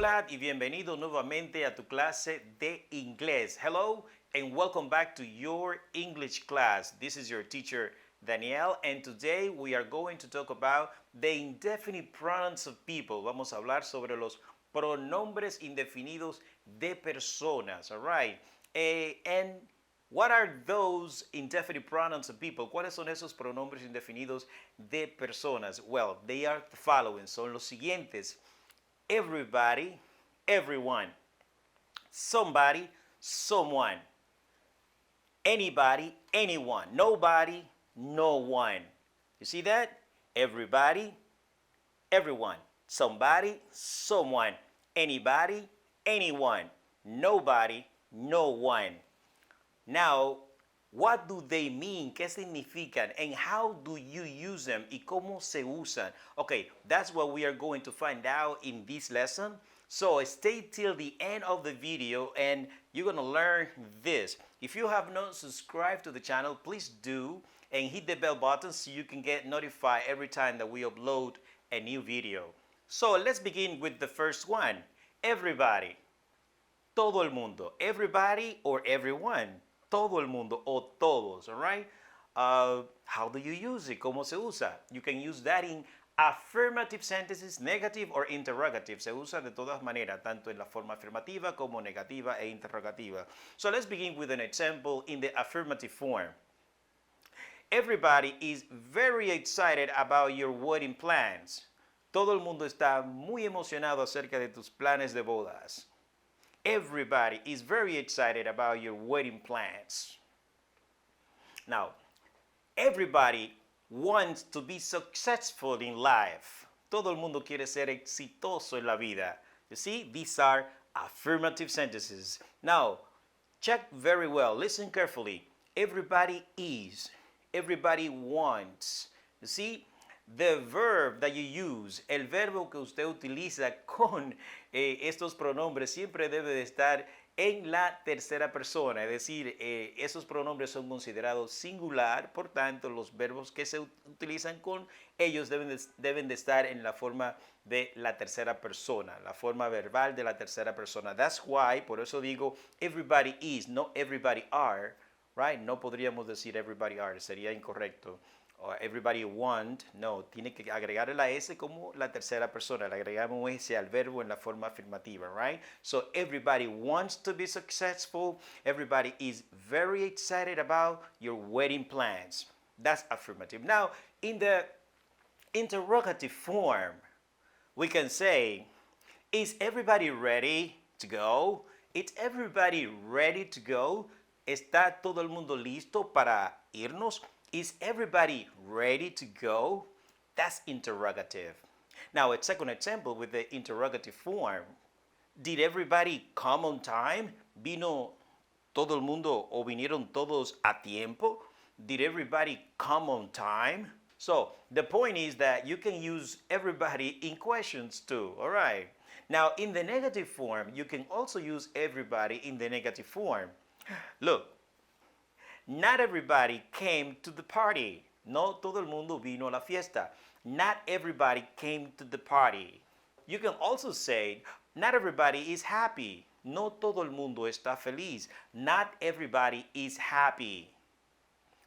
Hola y bienvenido nuevamente a tu clase de inglés. Hello and welcome back to your English class. This is your teacher Daniel and today we are going to talk about the indefinite pronouns of people. Vamos a hablar sobre los pronombres indefinidos de personas. All right. And what are those indefinite pronouns of people? ¿Cuáles son esos pronombres indefinidos de personas? Well, they are the following. Son los siguientes. Everybody, everyone. Somebody, someone. Anybody, anyone. Nobody, no one. You see that? Everybody, everyone. Somebody, someone. Anybody, anyone. Nobody, no one. Now, what do they mean? ¿Qué significan? And how do you use them? ¿Y cómo se usan? Okay, that's what we are going to find out in this lesson. So stay till the end of the video and you're going to learn this. If you have not subscribed to the channel, please do and hit the bell button so you can get notified every time that we upload a new video. So let's begin with the first one. Everybody. Todo el mundo. Everybody or everyone. Todo el mundo o todos, all right? How do you use it? ¿Cómo se usa? You can use that in affirmative sentences, negative or interrogative. Se usa de todas maneras, tanto en la forma afirmativa como negativa e interrogativa. So let's begin with an example in the affirmative form. Everybody is very excited about your wedding plans. Todo el mundo está muy emocionado acerca de tus planes de bodas. Everybody is very excited about your wedding plans. Now, everybody wants to be successful in life. Todo el mundo quiere ser exitoso en la vida. You see, these are affirmative sentences. Now, check very well. Listen carefully. Everybody is. Everybody wants. You see, the verb that you use, el verbo que usted utiliza con estos pronombres siempre debe de estar en la tercera persona, es decir, esos pronombres son considerados singular, por tanto los verbos que se utilizan con ellos deben de estar en la forma de la tercera persona, la forma verbal de la tercera persona. That's why, por eso digo, everybody is, no everybody are, right? No podríamos decir everybody are, sería incorrecto. Or everybody want, no, tiene que agregar la S como la tercera persona. Le agregamos S al verbo en la forma afirmativa, right? So everybody wants to be successful. Everybody is very excited about your wedding plans. That's affirmative. Now, in the interrogative form, we can say, is everybody ready to go? Is everybody ready to go? ¿Está todo el mundo listo para irnos? Is everybody ready to go? That's interrogative. Now, a second example with the interrogative form. Did everybody come on time? ¿Vino todo el mundo o vinieron todos a tiempo? Did everybody come on time? So, the point is that you can use everybody in questions too, all right? Now, in the negative form, you can also use everybody in the negative form. Look. Not everybody came to the party. No todo el mundo vino a la fiesta. Not everybody came to the party. You can also say, not everybody is happy. No todo el mundo está feliz. Not everybody is happy.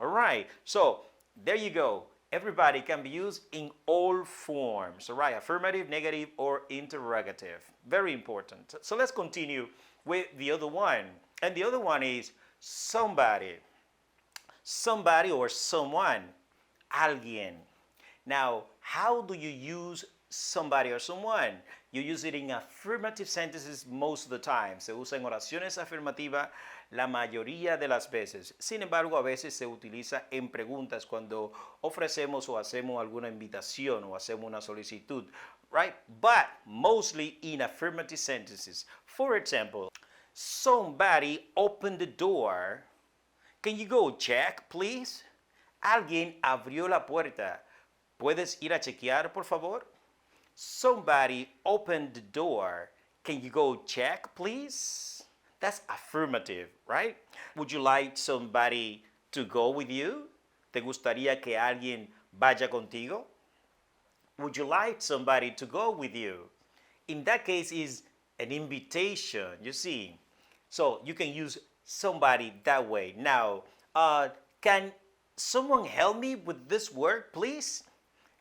All right, so there you go. Everybody can be used in all forms. All right, affirmative, negative, or interrogative. Very important. So let's continue with the other one. And the other one is somebody. Somebody or someone, alguien. Now, how do you use somebody or someone? You use it in affirmative sentences most of the time. Se usa en oraciones afirmativas la mayoría de las veces. Sin embargo, a veces se utiliza en preguntas cuando ofrecemos o hacemos alguna invitación o hacemos una solicitud, right? But mostly in affirmative sentences. For example, somebody opened the door. Can you go check, please? Alguien abrió la puerta. ¿Puedes ir a chequear, por favor? Somebody opened the door. Can you go check, please? That's affirmative, right? Would you like somebody to go with you? ¿Te gustaría que alguien vaya contigo? Would you like somebody to go with you? In that case, is an invitation, you see. So you can use somebody that way. Now, can someone help me with this work, please?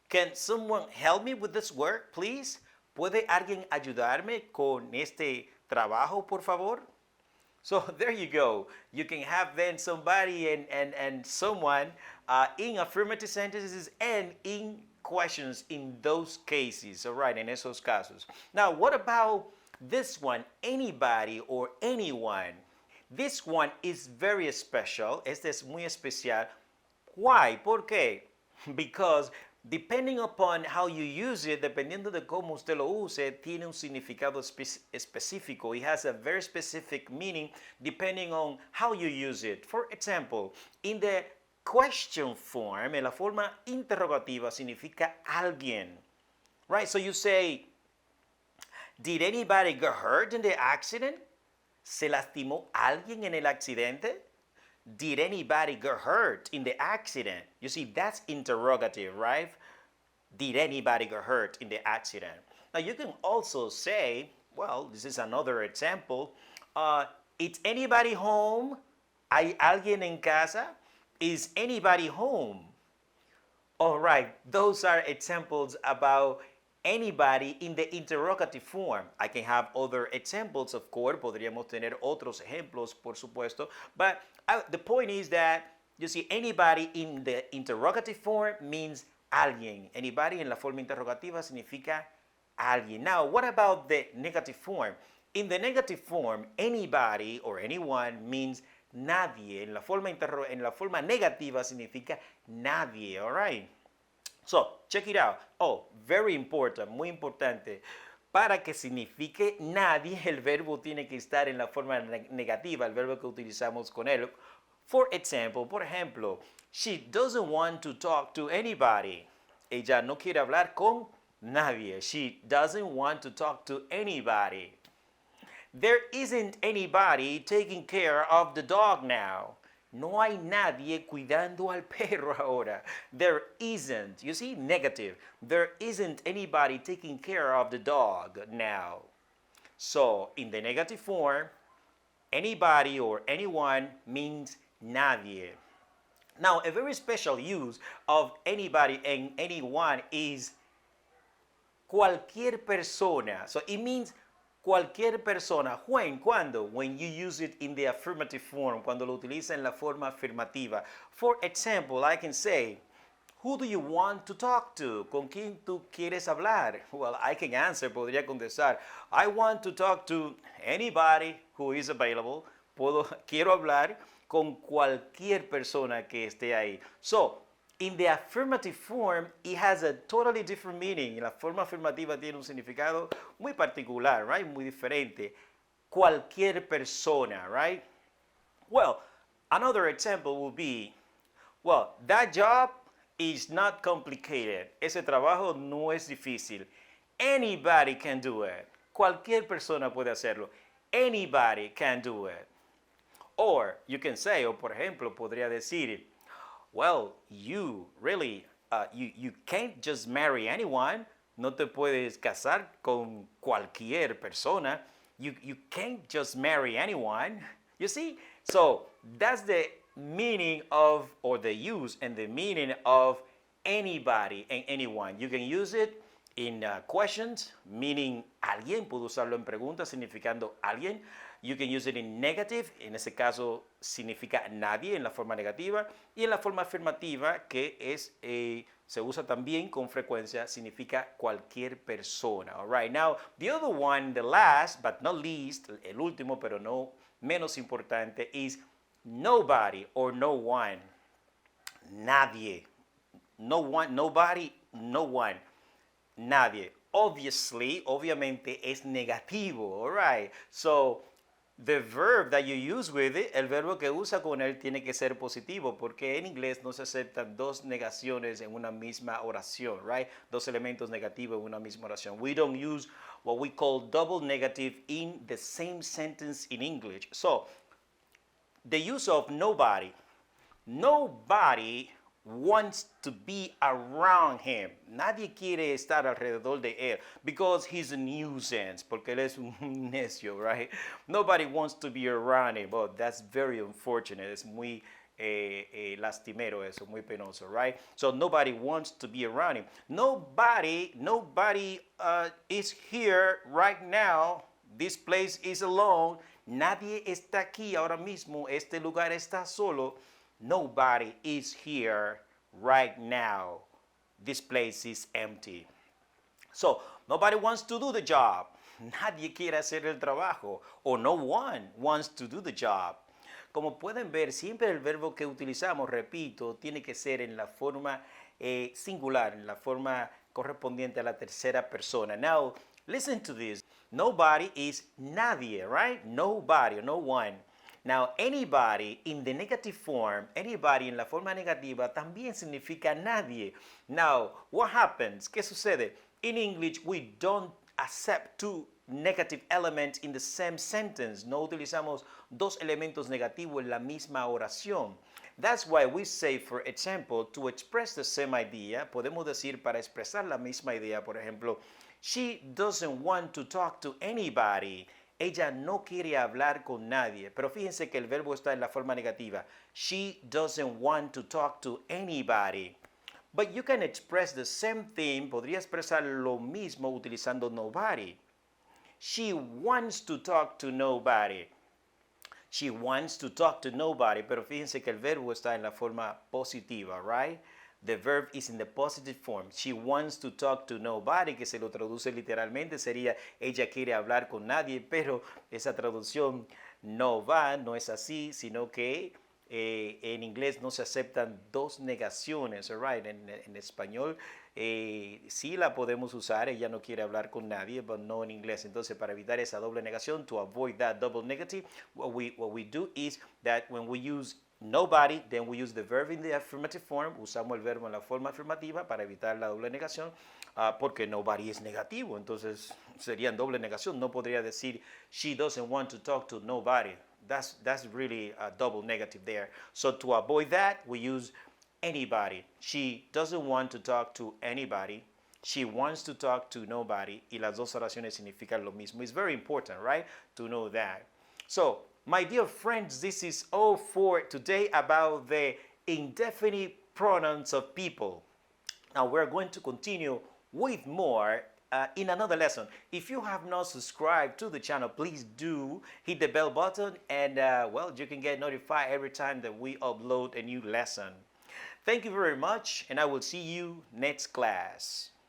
Can someone help me with this work, please? ¿Puede alguien ayudarme con este trabajo, por favor? So there you go. You can have then somebody and someone in affirmative sentences and in questions in those cases. All right, en esos casos. Now, what about this one? Anybody or anyone. This one is very special. Este es muy especial. Why? ¿Por qué? Because depending upon how you use it, dependiendo de cómo usted lo use, tiene un significado específico. It has a very specific meaning depending on how you use it. For example, in the question form, en la forma interrogativa, significa alguien. Right? So you say, did anybody get hurt in the accident? ¿Se lastimó alguien en el accidente? Did anybody get hurt in the accident? You see, that's interrogative, right? Did anybody get hurt in the accident? Now, you can also say, well, this is another example. Is anybody home? ¿Hay alguien en casa? Is anybody home? All right, those are examples about anybody in the interrogative form. I can have other examples, of course. Podríamos tener otros ejemplos, por supuesto. But the point is that, you see, anybody in the interrogative form means alguien. Anybody en la forma interrogativa significa alguien. Now, what about the negative form? In the negative form, anybody or anyone means nadie. En la forma negativa significa nadie, all right? So, check it out. Oh, very important, muy importante. Para que signifique nadie, el verbo tiene que estar en la forma negativa, el verbo que utilizamos con él. For example, por ejemplo, she doesn't want to talk to anybody. Ella no quiere hablar con nadie. She doesn't want to talk to anybody. There isn't anybody taking care of the dog now. No hay nadie cuidando al perro ahora. There isn't. You see, negative. There isn't anybody taking care of the dog now. So, in the negative form, anybody or anyone means nadie. Now, a very special use of anybody and anyone is cualquier persona. So, it means cualquier persona. When? ¿Cuándo? When you use it in the affirmative form, cuando lo utiliza en la forma afirmativa. For example, I can say, who do you want to talk to? ¿Con quién tú quieres hablar? Well, I can answer, podría contestar, I want to talk to anybody who is available. Quiero hablar con cualquier persona que esté ahí. So, in the affirmative form, it has a totally different meaning. La forma afirmativa tiene un significado muy particular, right? Muy diferente. Cualquier persona, right? Well, another example would be, well, that job is not complicated. Ese trabajo no es difícil. Anybody can do it. Cualquier persona puede hacerlo. Anybody can do it. Or you can say, o por ejemplo, podría decir, well, you really, you can't just marry anyone. No te puedes casar con cualquier persona. You can't just marry anyone. You see? So that's the meaning of, or the use and the meaning of anybody and anyone. You can use it in questions, meaning alguien. Puedo usarlo en preguntas, significando alguien. You can use it in negative, en ese caso significa nadie en la forma negativa, y en la forma afirmativa, que es, se usa también con frecuencia, significa cualquier persona. All right, now the other one, the last but not least, el último pero no menos importante, is nobody or no one. Nadie. No one, nobody, no one. Nadie. Obviously, obviamente es negativo, all right? So, the verb that you use with it, el verbo que usa con él tiene que ser positivo, porque en inglés no se aceptan dos negaciones en una misma oración, right? Dos elementos negativos en una misma oración. We don't use what we call double negative in the same sentence in English. So, the use of nobody. Nobody wants to be around him. Nadie quiere estar alrededor de él because he's a nuisance, porque él es un necio, right? Nobody wants to be around him. But that's very unfortunate. Es muy lastimero eso, muy penoso, right? So nobody wants to be around him. Nobody is here right now. This place is alone. Nadie está aquí ahora mismo. Este lugar está solo. Nobody is here right now. This place is empty. So nobody wants to do the job. Nadie quiere hacer el trabajo. Or no one wants to do the job. Como pueden ver, siempre el verbo que utilizamos, repito, tiene que ser en la forma singular, en la forma correspondiente a la tercera persona. Now, listen to this. Nobody is nadie, right? Nobody, no one. Now, anybody in the negative form, anybody en la forma negativa también significa nadie. Now, what happens? ¿Qué sucede? In English, we don't accept two negative elements in the same sentence. No utilizamos dos elementos negativos en la misma oración. That's why we say, for example, to express the same idea, podemos decir para expresar la misma idea, por ejemplo, she doesn't want to talk to anybody. Ella no quiere hablar con nadie. Pero fíjense que el verbo está en la forma negativa. She doesn't want to talk to anybody. But you can express the same thing, podría expresar lo mismo utilizando nobody. She wants to talk to nobody. She wants to talk to nobody. Pero fíjense que el verbo está en la forma positiva, right? The verb is in the positive form. She wants to talk to nobody, que se lo traduce literalmente, sería ella quiere hablar con nadie, pero esa traducción no va, no es así, sino que en inglés no se aceptan dos negaciones, right? En español sí la podemos usar, ella no quiere hablar con nadie, pero no en inglés. Entonces, para evitar esa doble negación, to avoid that double negative, what we do is that when we use nobody, then we use the verb in the affirmative form, usamos el verbo en la forma afirmativa para evitar la doble negación, porque nobody es negativo, entonces sería doble negación, no podría decir she doesn't want to talk to nobody. That's really a double negative there. So to avoid that, we use anybody. She doesn't want to talk to anybody. She wants to talk to nobody. Y las dos oraciones significan lo mismo. It's very important, right, to know that. So, my dear friends, this is all for today about the indefinite pronouns of people. Now, we're going to continue with more in another lesson. If you have not subscribed to the channel, please do hit the bell button and, well, you can get notified every time that we upload a new lesson. Thank you very much, and I will see you next class.